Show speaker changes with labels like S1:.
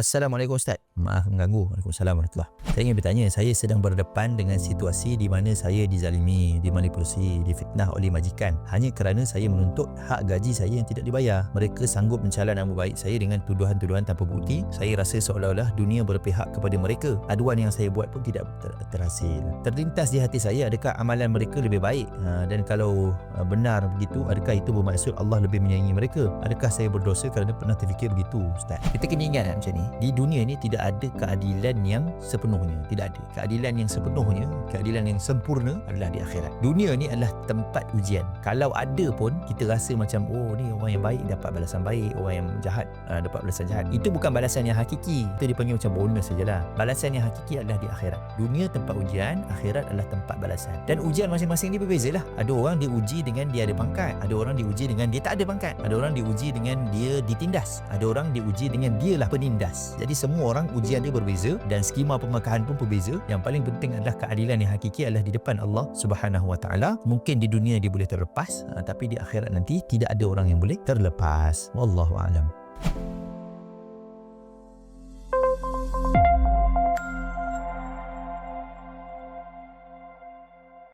S1: Assalamualaikum Ustaz. Maaf mengganggu. Waalaikumsalam warahmatullahi. Saya ingin bertanya, saya sedang berdepan dengan situasi di mana saya dizalimi, dimanipulasi, difitnah oleh majikan hanya kerana saya menuntut hak gaji saya yang tidak dibayar. Mereka sanggup mencela nama baik saya dengan tuduhan-tuduhan tanpa bukti. Saya rasa seolah-olah dunia berpihak kepada mereka. Aduan yang saya buat pun tidak terhasil. Terlintas di hati saya, adakah amalan mereka lebih baik? Dan kalau benar begitu, adakah itu bermaksud Allah lebih menyayangi mereka? Adakah saya berdosa kerana pernah terfikir begitu, Ustaz? Kita kena ingat macam ni, di dunia ni tidak ada keadilan yang sepenuhnya. Tidak ada. Keadilan yang sepenuhnya, keadilan yang sempurna adalah di akhirat. Dunia ni adalah tempat ujian. Kalau ada pun, kita rasa macam, oh ni orang yang baik dapat balasan baik, orang yang jahat dapat balasan jahat. Itu bukan balasan yang hakiki. Itu dipanggil macam bonus sajalah. Balasan yang hakiki adalah di akhirat. Dunia tempat ujian, akhirat adalah tempat balasan. Dan ujian masing-masing ni berbeza lah. Ada orang diuji dengan dia ada pangkat, ada orang diuji dengan dia tak ada pangkat, ada orang diuji dengan dia ditindas, ada orang diuji dengan dia lah penindas. Jadi semua orang ujian dia berbeza dan skema pemakahan pun berbeza. Yang paling penting adalah keadilan yang hakiki adalah di depan Allah Subhanahu Wa Taala. Mungkin di dunia dia boleh terlepas, tapi di akhirat nanti tidak ada orang yang boleh terlepas. Wallahu a'lam.